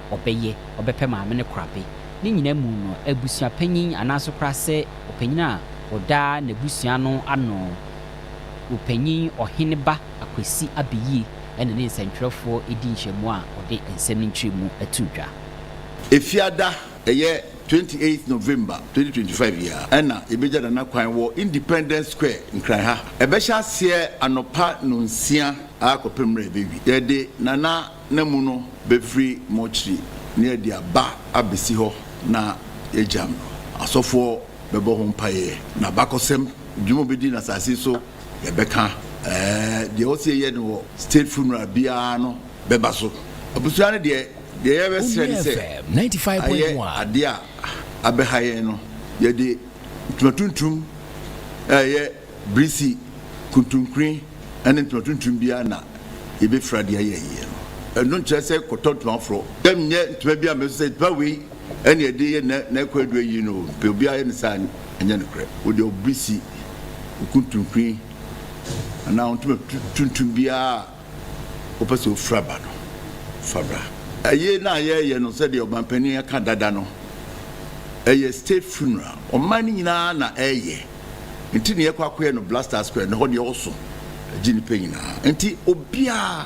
obepe maame ne krabe ni nyina mu no abusua panyin anaso kra se opanyina oda na abusua no ano opanyin oheneba akwesi abeyi ena ne nsentwerefo edi nhyiamu a ode ensem ntwemu atudwa efiada eye 28th November 2025 year ena ebeja na kwan wo Independence Square nkran ha ebehya se anopa nonsia akopemre bewi yede nana namu no befri mochri ne de aba abesi ho na ejam asofo bebo ho mpaye na bakosem dwumo bedi na sase so yebeka de osie ye no state funeral bia no beba so abusuane de yebe sere se 95.1 adia abehaye no yede tumatuntum ye brisi kuntunkrin ene tumatuntum bia na ebe frade aye no eno nkyese kototuma fro dem nye tuma bia me se tuma we ene yede ye na kwadu yi no pe bia ye nsan enye no kre wo de brisi kuntunkrin ana tumatuntum bia opeso fraba no fabra aye na ye no se de obampani aka dada no eye state funeral o mani nyina na eye nti ne yakwakoye no Blaster Square no ho de oso agini penyina nti obia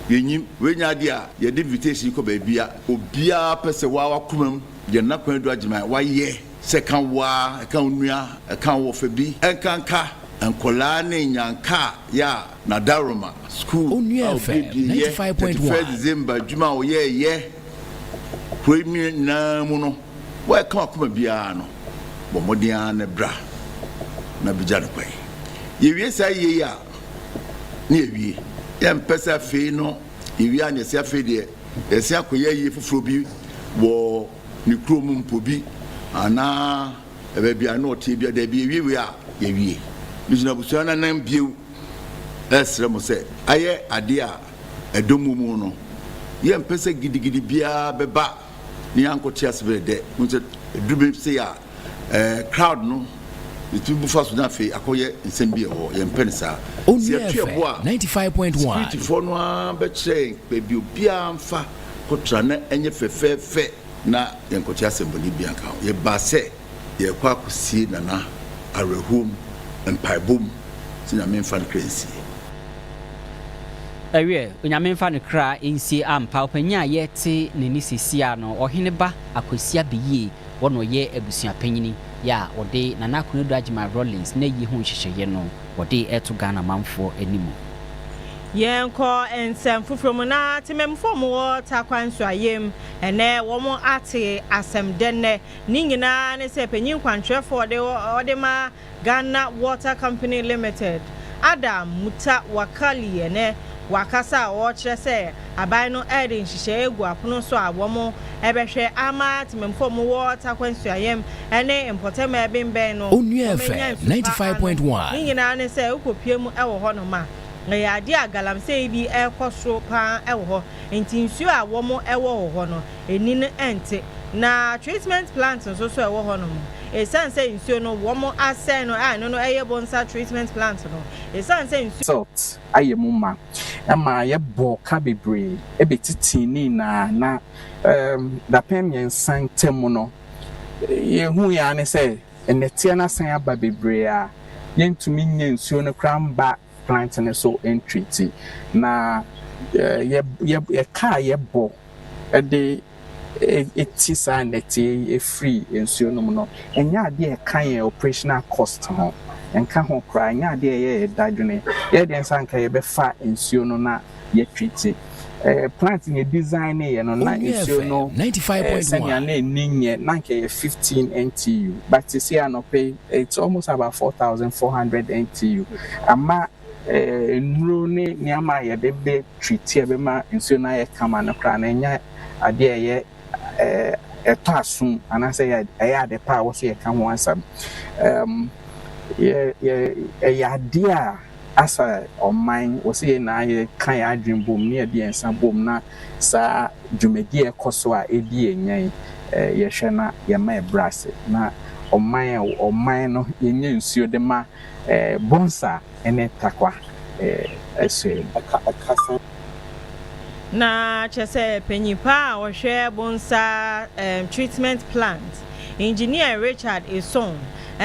yenyim wenya de a ye de invitation ko ba bia obia pese wa komam ye na Akonedu Agima wa ye se kan wa kan nua kan wo fa bi enkanka enkola ne nyanka ya na Daroma school Onua FM 95.1 December juma o ye kwemi na mu no wa kan akoma bia no bo modian na bra na bija no kwai ye wie sai ye ya na ye wie ye mpesa fe no ye wie an se afe de ye se akoye ye foforo bi wo ni krom mpo bi ana ebe bia no tie bia da bi ye wie a ye wie nijina busuana na nan biu esre mo se aye ade a edomu mu no ye mpesa gidigidi bia beba ni anko tias de nse dube se ya crowd no itu bu faso na fe akoye nsem bi ho ye mpensa se atuebo a 95.1 street for no be che be bi obia mfa kotra na enye fefefe na ye nko tias mboni bi anka ye ba se ye kwa kusi na arehum empaibom sina memfa crazy awie onyame mfa ne kra ensi ampa opanya yete ne ni sisia no oheneba akwasi abeyi wono ye abusua panyini ya ode na Akonedu Agima Rollins na yi ho hyehyeye no ode eto Ghana manfo animu yenko ensem fufromu na tememfo mo takwanso ayem ene wo mo ate asem denne ni nyina ne se panyin kwantwefo ode ma Ghana Water Company Limited Adam Muta Wakali ene wakasa wo kire se aban no ede nhihye egu apono so abomo ebehwe ama tememfo mo water kwanso ayem ene importem ebemben no Onua FM 95.1 ni nyina ne se ukopiem ewo ho no ma na ya di agalamse bi ekoso pa ewo ho enti nsuo a wo mo ewo ho no eni ne ente na treatment plant nso so ewo ho no mo esanse nsuo no wo mo asɛn no a no eye bonsa treatment plant no esanse nsuo salt ayemu ma ama ye boka bebre ebetitini na da pemien santem no ye hu ya ne se enetia na san aba bebre a yentumi nya nsuo no kramba plant ne so entreaty na ye ka ye bo de eti sa neti free nsuo no no enya ade kan operational cost ho enka ho kra enya ade ye dadwene ye de nsan ka ye be fa nsuo no na ye treat plant in design ye no na nsuo no 95.1 na ninye na nke 15 NTU but you see no pay it's almost about 4,400 NTU ama nro ne niama ye de be treat ye be ma nsuo na ye kama no kra na enya ade ye etasum anase ya de pa wo so ye ka ho ansam ya dia asa oman wo se na ye kan ya adwin bom ne de ensa bom na sa dwumedi ekoso a edi enyan ye hwe na ye ma brass na oman no ye nya nsuo de ma bonsa ene takwa ese akasa na chese penyipa wo hwe bonsa treatment plant engineer Richard Eson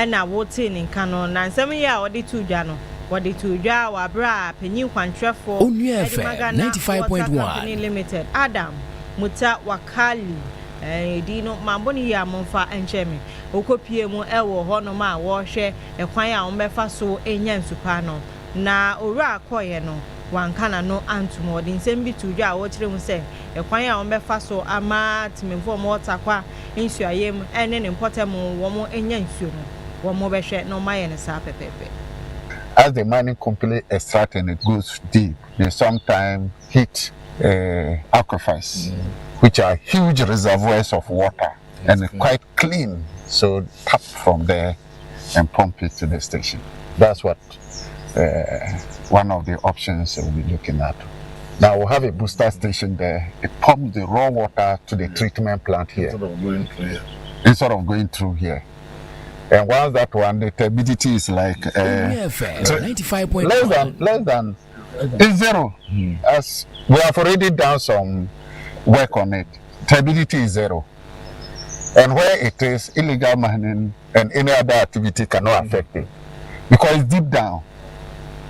na wote nin kano na nsem ya odi tudwa no wodi tudwa wa bra penyin kwantrefo Onua FM 95.1 Limited Adam Muta Wakali dino mamboni ya monfa enchemi okopie mu ewo hono ma wo hwe ekwan a ombefa so enya nsupa no na owura akoye no wankana no antum odi nsem bi tudwa a wo kire mu se ekwan a ombefa so ama timemfo mo takwa nsuayem ene ne importem wo mo enya nsuo no wo mo behwe no maye ne sa pepepe. As the mining company extract and it goes deep, they sometimes hit aquifers, which are huge reservoirs of water and quite clean. So tap from there and pump it to the station. That's what one of the options we'll be looking at. Now we'll have a booster station there. It pumps the raw water to the treatment plant here. Instead of going through here. And once that one, the turbidity is like 95.1 less than it's zero. As we have already done some work on it, turbidity is zero. And where it is, illegal mining and any other activity cannot affect it because it's deep down.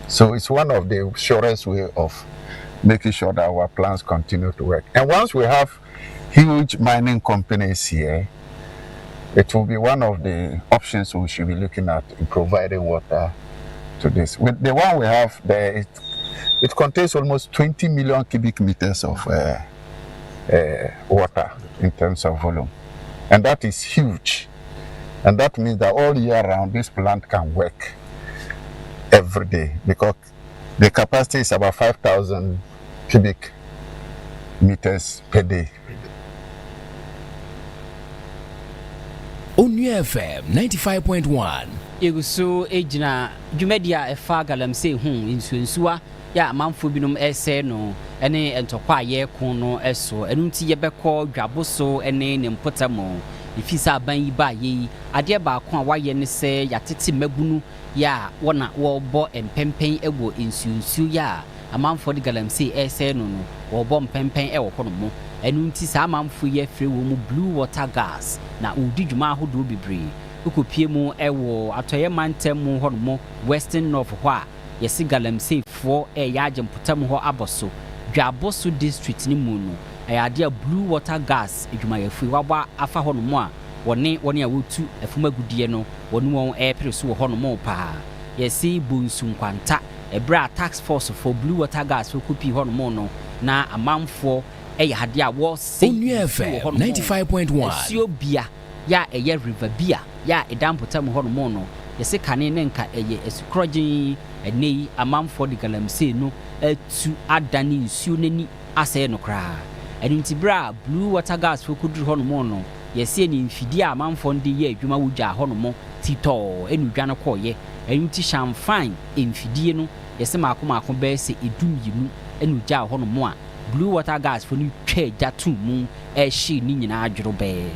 So it's one of the surest way of making sure that our plants continue to work. And once we have huge mining companies here, it will be one of the options we should be looking at in providing water to this. With the one we have there, it contains almost 20 million cubic meters of water in terms of volume. And that is huge. And that means that all year round, this plant can work every day because the capacity is about 5,000 cubic meters per day. Onua FM 95.1 Eguso ejina dwumedia efa galamse insunsua ya manfo binom ese no ene entokwa ye kun no eso enunti ye beko dwaboso ene ne mpotamo ifisa ban yi ba ye ade ba ko a waye ne se yatete magunu ya wona wo bo empempen ebo insunsu ya amanfo de galamse ese no wo bo empempen e wo kono mo enunti sa amanfo ye free wo mu blue water gas na udi dwuma ahodo bibre ukopie mu ewo atoye mantem mu hono mo western north ho a yesi galamse fo ya agemputam ho aboso dwaboso district ni mu no ayade blue water gas edwuma ye free waba afa hono mo a woni a wotu afumagudie no woni won pere so hono mo pa yesi bunsu nkwanta ebra tax force for blue water gas for kopi hono mo no na amanfo hade a wo say Onua FM 95.1 sio bia ya river bia ya edampotam hono mo no yesi kane ne nka esukrogin enei amanfo de galamse no atu adani nsuo nani asɛ no kra enunti bra blue water gas for kudru hono mo no yesi ni mfidi amanfo de ye adwuma wugya hono mo tito enu dwane koye enunti champagne mfidie no yesi maako be se edumyinu enu gya hono mo a blue water gas for ni twa jatu mu hye ni nyina adworo be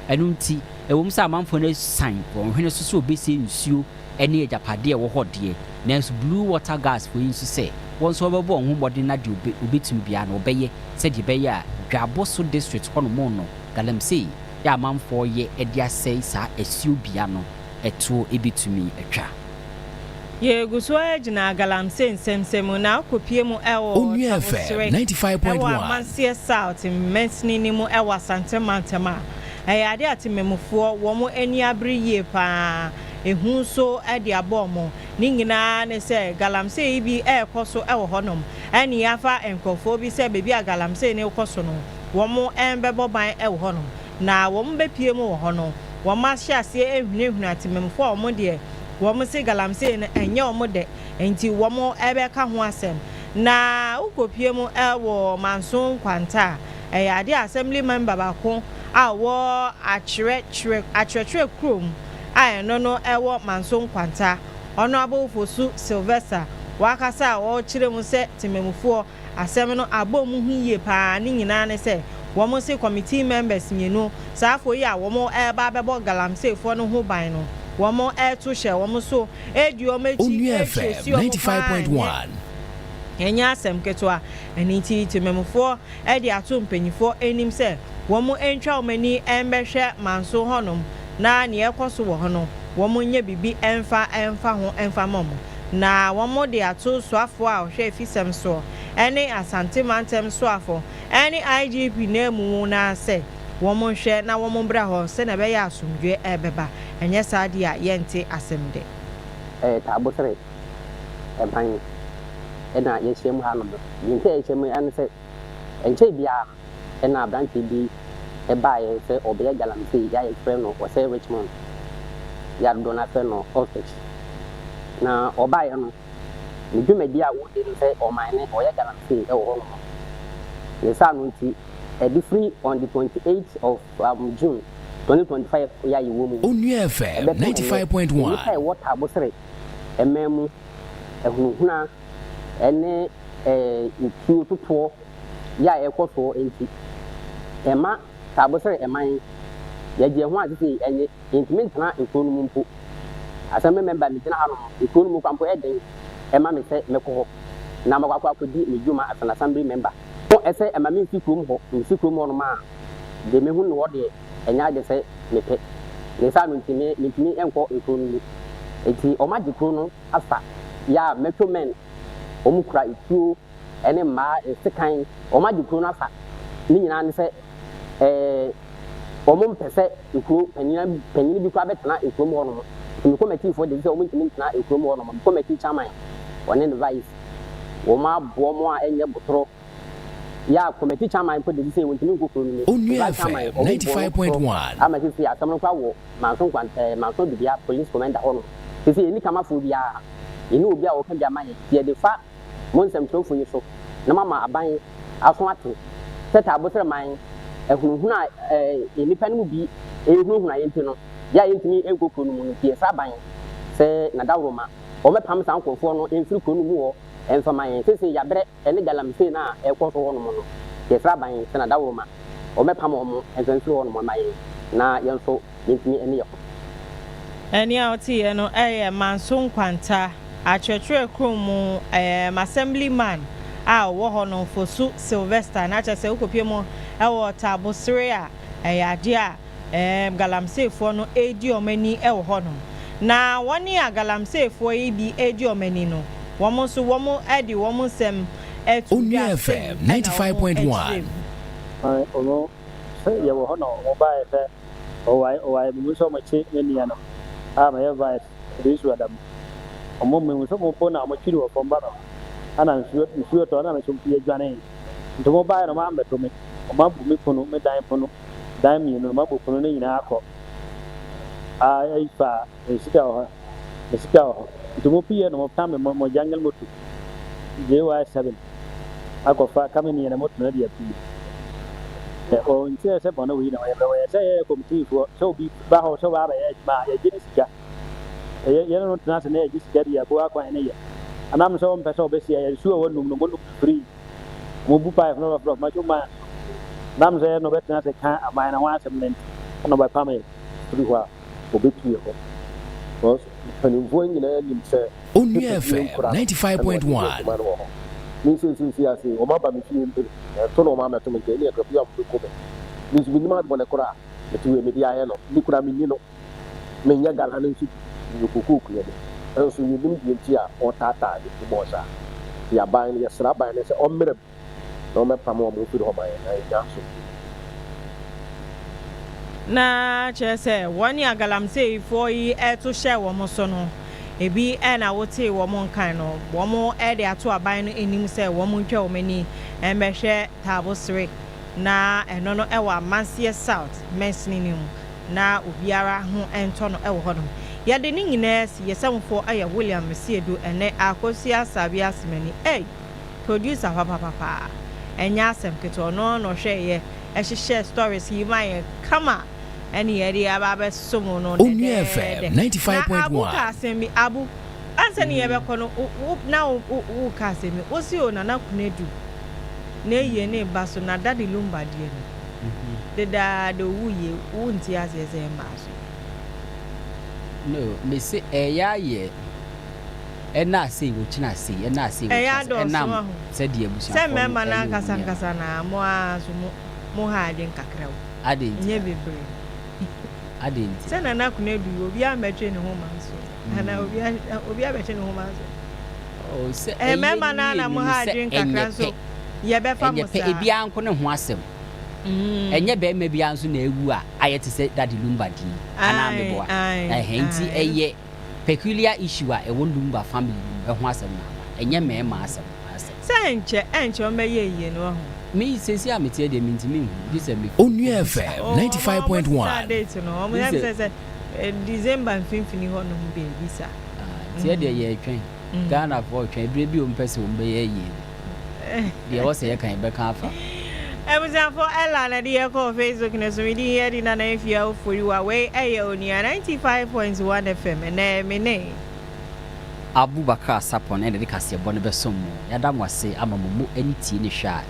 enunti ewom sa amanfo na san wonhwene so obese nsuo ene ejapade wo hode na blue water gas for yin so se won so bebo ho bode na de obetum bia na obeye se de beye a dwaboso district hono mo no galamsey ya amanfo ye ede asei sa esio bia no ɛto ebitumi atwa ye guswa jina galamse nsɛmsɛm na akopie mu ɛwɔ Onua FM 95.1 ɛwɔ Amansie South Mensini ni mu ɛwɔ Santema ɛyɛ ade atememufoɔ wɔn ani abere yie paa ehu so ɛde abɔ mo ne nyinaa ne sɛ galamse yi bi ɛkɔ so ɛwɔ hɔnom ɛne yafa nkɔfoɔ bi sɛ beebi a galamse ne kɔ so no wɔn ɛnbɛbɔ ban ɛwɔ hɔnom na wɔn bɛpie mu wɔ hɔnom wɔn ahyɛ aseɛ ehunahuna atememufoɔ wɔn deɛ wɔn se galamse no ɛnyɛ wɔn de nti wɔn ɛbɛka ho asɛm na ukopie mu ɛwɔ manson kwanta ɛyɛ ade assembly member baako a wɔ akyerɛkyerɛ krom a ɛno no ɛwɔ manson kwanta ɔno abɔfosu Sylvester wakasa a wɔkyerɛ mu sɛ tememufoɔ asɛm no abɔ mu ho yie paa ne nyinaa ne sɛ wɔn se committee members nyenu saafo yi a wɔn ɛba bɛbɔ galamsefoɔ no ho ban no wɔn ɛto hyɛ wɔn so edi wɔn akyi FM 95.1 ɛnya asɛm ketewa ɛne ti tememufoɔ ɛde ato mpanyinfoɔ anim sɛ wɔn ɛntwa wɔn ani ɛmbɛhwɛ manso hɔnom na ne ɛkɔ so wɔ hɔ no wɔn nyɛ bibi ɛmfa ho ɛmfa mɔm na wɔn de ato soafoɔ a ɔhwɛ efisɛm soɔ ɛne asante mantem soafo ɛne IGP na emu na sɛ wɔn hwɛ na wɔn bra hɔ sɛ na bɛyɛ asomdwe ɛbɛba ɛnyɛ saa de a yɛnte asɛm de taabosere ɛban ɛna yɛhyɛ mu ha no yɛnte yɛhyɛ mu ɛne sɛ ɛnkyɛ bia ɛna abrante bi ɛbaeɛ sɛ ɔbɛyɛ galamsey yɛayɛ frɛ no ɔsɛ Richmond yɛadodo no afɛ no Ostrich na ɔbaeɛ no ne dwumadi a wode no sɛ ɔman ne ɔyɛ galamsey ɛwɔ hɔ no yɛsaa no nti ɛde free on the 28th of June 2025 yɛayɛ wɔ mu Onua FM 95.1 nipa ɛwɔ taabosere ɛmɛ mu ɛhunuhuna ɛne ntuo totoɔ yɛ a ɛkɔ soɔ nti ɛma taabosere ɛman yɛgye ho ase sɛ ɛyɛ ntumi ntena nkuro no mu mpo asɛm member me gyina ha no nkuro no mu kwampo ɛden ɛma me sɛ mɛkɔ hɔ na makɔ akɔdi me dwuma as an assembly member ɛsɛ ɛma me nsi kurom hɔ no ma de me hu no wɔ deɛ ɛnya de sɛ mepɛ ne saa no ntumi ɛnkɔ nkuro no mu enti ɔma gye kuro no afa ya metro men ɔmu kura etuo ɛne mmaa sekan ɔma gye kuro no afa ne nyinaa ne sɛ ɔmo mpɛ sɛ nkuro panyin bi kura bɛtena nkuro mu hɔ no ntumi committee for de sɛ ɔmo ntumi ntena nkuro mu hɔ no committee chairman ɔne ne vice wɔn aboɔ mo a ɛnyɛ botoro ya committee chairman for de sɛ wɔn ntumi nkuro no mu Onua FM 95.1 ama sisi asɛm no kwa wɔ manson bibia police commander hɔ no sisi yɛni kamafo bia yɛni obi a wɔka bi ama yɛ de fa mo nsɛm twerɛfo yi so na mama aban aso ate sɛ taabosere man ɛhunuhuna nipa no mu bi ɛhunuhuna yɛnti no ya yɛntumi ɛnkɔ kuro no mu no tie saa ban sɛ nadawroma ɔmɛpam saa nkɔfoɔ no ɛmfiri kuro no mu hɔ ɛmfama yɛn sɛ yɛabrɛ ɛne galamsey na ɛkɔ so hɔ no mu no tie saa ban sɛ nadawroma ɔmɛpam ɔmo ɛmfiri hɔ no mu ama yɛn na yɛn nso yɛntumi ɛne yɛ ɛne a ɔteɛ no ɛyɛ manso nkwanta akyerɛkyerɛ krom mu assemblyman a ɔwɔ hɔ no fosu Sylvester na kyerɛ sɛ wokɔpie mu ɛwɔ taabosere a ɛyɛ ade a galamseyfoɔ no ɛdi ɔmani ɛwɔ hɔ no na wɔne a galamseyfoɔ yi bi ɛdi ɔmani no wɔn nso wɔn ɛde wɔn nsɛm ɛto Onua FM 95.1 ɔno sɛ yɛwɔ hɔ na ɔbaeɛ sɛ ɔwae mu sɛ ɔmɔkye ne nua no a mayɛ vice resu adam ɔmo mmemu sɛ mopɔ na ɔmɔtwiri wɔ fam ba no ana nsuo tɔ na mesom pie adwane nti mobaeɛ no maambɛto me ɔmabu me pono me dan pono dan mmienu ɔmabu pono no nyinaa akɔ ayi fa sika wɔ hɔ nti mopie no mɔpta me mɔjangle moto JY7 akɔfa kameni na moto no de apue nti sɛ bɔne wei na wɔyɛ sɛ yɛyɛ committeefoɔ sɛ obi ba hɔ sɛ wɔabɛyɛ adwuma a yɛgye ne sika yɛne no tena ase na yɛgye sika de yɛboa akwan ne yɛ anam sɛ wɔmpɛ sɛ wɔbɛsia yɛsuo a wɔnum no mɔnum free mɔbu pae no lɔfrɔf makyo ma nam sɛ no bɛtena ase ka aban na ho asɛm no nti ɛna ɔbɛpam yɛ firi hɔ a wɔbɛpie hɔ mpanimfoɔ nyinaa nim sɛ Onua FM 95.1 Nisi ase ọma ba mi fi mpe to no ma meto me ke ni ekafia mpe ko me nisi bi ma bo le kora eti we me dia ye no ni kura mi ni no menya gala no nso yekukuku ye de nso yedim die nti a otata de bosa ya ban ye sra ban ne se ommerem no me pam o mo fi ho ban na ya so na chese woni agalamse ifo yi eto share wo mo so no ebi na wote wo mo nkan no wo mo e de ato aban no enim se wo mo ntwa wo mani embehwe tabosre na eno no e wa Mansie South mesni nim na obiara ho ento no e wo hodom ya de ni nyina si yesamfo aya William Mesiedu ene akosi asabi asmani producer papa enya asem keto no no hwe ye ehye stories yi mai kama eni yeri ababe somo no Onua FM 95.1 abu kasemi abu anseni yebe kono na u kasemi osi o na kunedu na ye ne baso na dadi lumba die no de da do wuye unti asese maso no me say eya ye ena say wo china say ena say ena say die abusia say memma na kasa na mo azu mo ha adwen kakra wo ade nye bebre ade say na kunedu obi ametwe ne ho manso ana obi ametwe ne ho manso oh say memma na mo ha adwen kakra so ye be fa mo sa ebi anko ne ho asem enye be me bia nso na ewu a ayete say daddy lumba di ana meboa henti eye peculiar issue a ewo lumba family be ho asem na enye me ma asem say enche o meye ye no ho me sesi a metie de mintimi hu this me Onua FM 95.1 date no mo say December 15 ho no be visa tie de ye twen Ghana for twen bre bi o mpese o mbe ye de o se ye kan be kan afa for Ella na die ko Facebook na so di here di na Afia Oforiwaa we Onua 95.1 FM na me ne Abubakar Sarpong na de kase bo ne be som ya da mo ase ama mo ani tie ne hwa